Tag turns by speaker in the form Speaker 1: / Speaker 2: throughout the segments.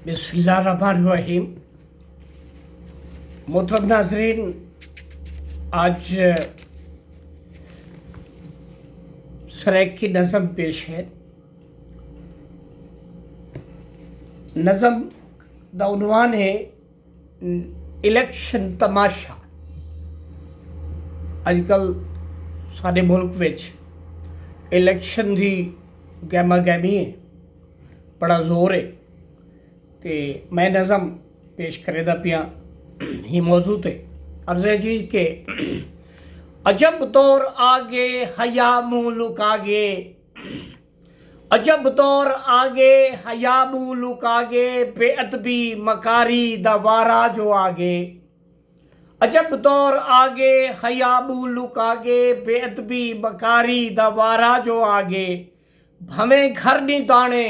Speaker 1: बिस्मिल्लाहिर्रहमानिर्रहीम। मोहतरम नाज़रीन, आज सरेक की नज़म पेश है। नज़म दा उन्वान है इलेक्शन तमाशा। अजकल साडे मुल्क विच इलेक्शन की गहमा गहमी है, बड़ा जोर है। तो मैं नज़म पेश करेदा पिया ही मौजू ते अर्ज़ अजीज के अजब दौर आगे हया मुँह लुकागे, अजब दौर आगे हया मुँह लुकागे, बेअदबी मकारी दवारा जो आगे। अजब दौर आगे हया मुँह लुकागे, बेअदबी मकारी दवारा जो आगे। भवें घर नी दाने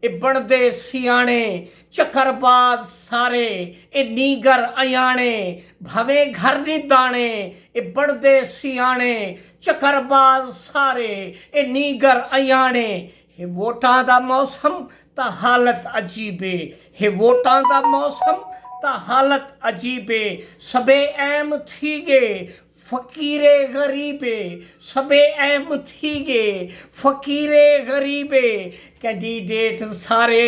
Speaker 1: ए बनदे सियाणे, चक्करबाज सारे ए नीगर अयाणे। भवें घर नी दाने ए बनदे सियाणे, चक्करबाज सारे ए नीगर अयाणे। हे वोटां दा मौसम ता हालत अजीबे, हे वोटां दा मौसम ता हालत अजीबे। सबे ऐम थी गे फ़कीरे गरीबे, सबे ऐम थी गे फ़कीरे गरीबे। कैंडिडेट सारे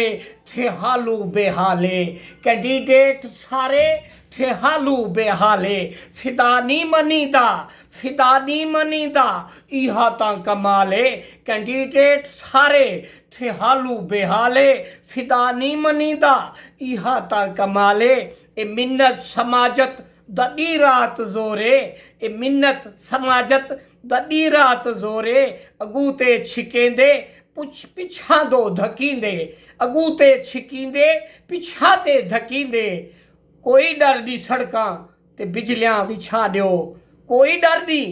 Speaker 1: थे हालू बेहाले, कैंडिडेट सारे थे हालू बेहाले। फिदा नी मनीदा, फिदा नी मनीदा, इहा तां कमाले। कैंडिडेट सारे थे हालू बेहाले, फिदा नी मनीदा, इहा तां कमाले। ए मिन्नत समाजत दी रात जोरे, ए मिन्नत समाजत दी रात जोरे। अगू ते छिकेंदे पिछा दो धकींदे, अगू ते छिकींदे पिछा ते धकींदे। कोई डर दी सड़कां ते बिजलियां विछा दियो, कोई डर दी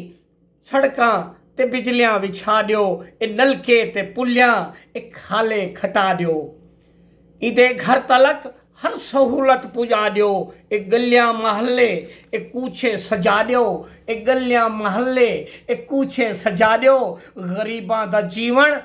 Speaker 1: सड़कां ते बिजलियां विछा दियो। ए नलके ते पुलियां ए खाले खटा दियो, इदे घर तलक हर सहूलत पुजा दियो। ए गलियां महल्ले ए कूचे सजा दियो, ए गलियां महल्ले ए कूचे सजा दियो। गरीबां दा जीवन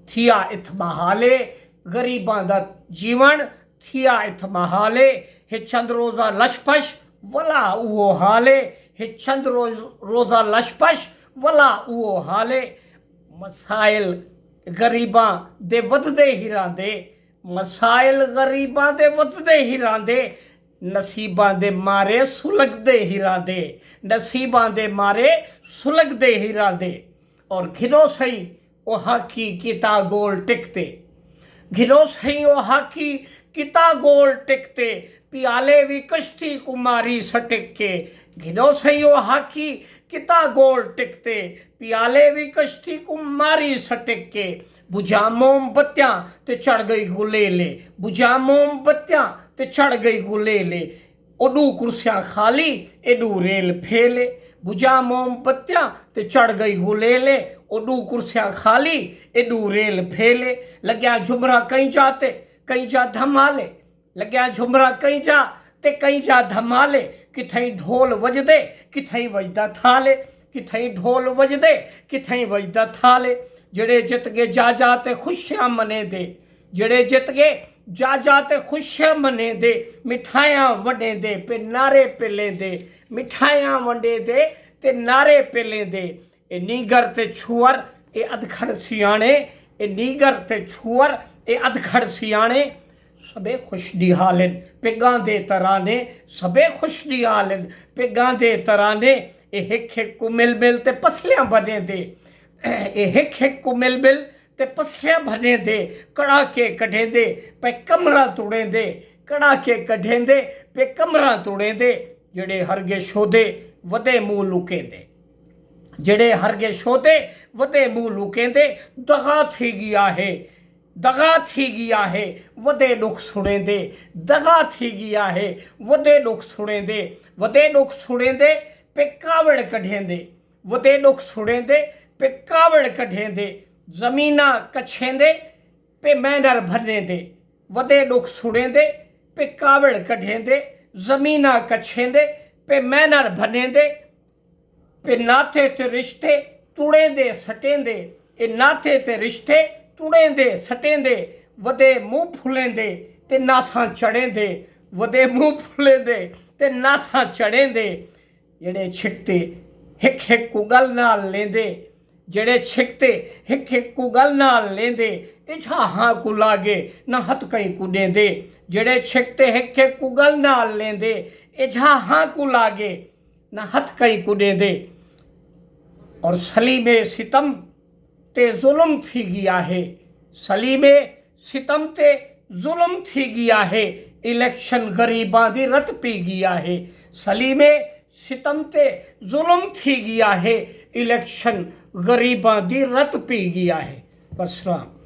Speaker 1: थिया इत महाले, गरीबां दा जीवन थिया इत महाले। हे चंद रोज़ा लशपश वला उहो हाले, हे चंद रोज़ा लशपश वला उहो हाले। मसाइल गरीबां दे वधदे ही रहिंदे, मसाइल गरीबां दे वधदे ही रहिंदे। नसीबां दे मारे सुलगदे ही रहिंदे, नसीबां दे मारे सुलगदे ही रहिंदे। और घिनो सही ओ हाकी किता गोल टिकते, घिनो सही ओ हाकी किता गोल टिकते। पियाले भी कश्ती कुमारी सटिक के, घिनो सही ओ हाकी किता गोल टिकते। पियाले भी कश्ती कुमारी सटिक के। बुझा मोमबत्तियां ते चढ़ गई गुलेले, बुझा मोमबत्तियां ते चढ़ गई गुलेले। ओडू कुर्सियां खाली एडू रेल फेले, बुझा मोमबत्तियां ते चढ़ गई गुलेले। ओडू कुर्सियां खाली एडू रेल फेले। लग्या झुमरा कई जाते कई जा धमाले, लग्या झुमरा कई जा ते कई जा धमाले। किथई ढोल वजदे किथई वजदा थाले, किथई ढोल वजदे किथई वजदा थाले। जेड़े जित गए जा ते खुशियां मने दे, जेड़े जित गए जा ते खुशियां मने दे। मिठाइयां वंडे दे पे नारे पिले दे, मिठाइयां वंडे दे ते नारे पिले दे। ए नीगर ते छुअर ए अधखड़ सियाणे, ए नीगर ते छुअर ए अधखड़ सियाणे। सबे खुश दी हालिन पिगां दे तराने, सबे खुश दी हालिन पिगां दे तराने। ए हिक हिक को मिल मिल ते पसलियां बने दे, ए हिक हिक को मिल मिल ते पसलियां बने दे। कड़ाके कढेंदे पे कमरा तुड़ेंदे, कड़ाके कढेंदे पे कमरा तुड़ेंदे। जेड़े हरगे शोदे वदे मुँह लुकेंदे, जेड़े हरगे शोदे वदे मुँह लुकेंदे। दगा थी गया है, दगा थी गया है वदे दुख सुनेंदे, दगा थी गया है वदे दुख सुनेंदे। वदे दुख सुनेंदे पे कावड़ कढेंदे, वदे दुख सुनेंदे पे कावड़ कढेंदे। ज़मीना कछेंदे पे मैनर भरेंदे, वदे दुख सुनेंदे पे कावड़ कढेंदे। ज़मीना कछेंदे पे मैनर भरेंदे, पे नाथे ते रिश्ते तुड़ेंदे सटेंदे। ए नाथे ते रिश्ते तुड़ेंदे सटेंदे। वदे मुँह फुलेंदे ते नासां चढ़ेंदे, वदे मूंह फुलेंदे ते नासां चढ़ेंदे। जेड़े छिकते हिक हिक को गल नाल लेंदे, जेड़े छिकते हिक हिक को गल नाल लेंदे, इछा हाँ को लागे न हथ कहीं को देंदे। जेड़े छिकते हिक हिक को गल नाल लेंदे, इछा हाँ को लागे न हथ कहीं को देंदे। और सलीमे सितम ते ज़ुल्म थी गया है, सलीमे सितम ते ज़ुल्म थी गया है, इलेक्शन गरीबां दी रत पी गया है। सलीमे सितम ते ज़ुल्म थी गया है, इलेक्शन गरीबां दी रत पी गया है। बस राम।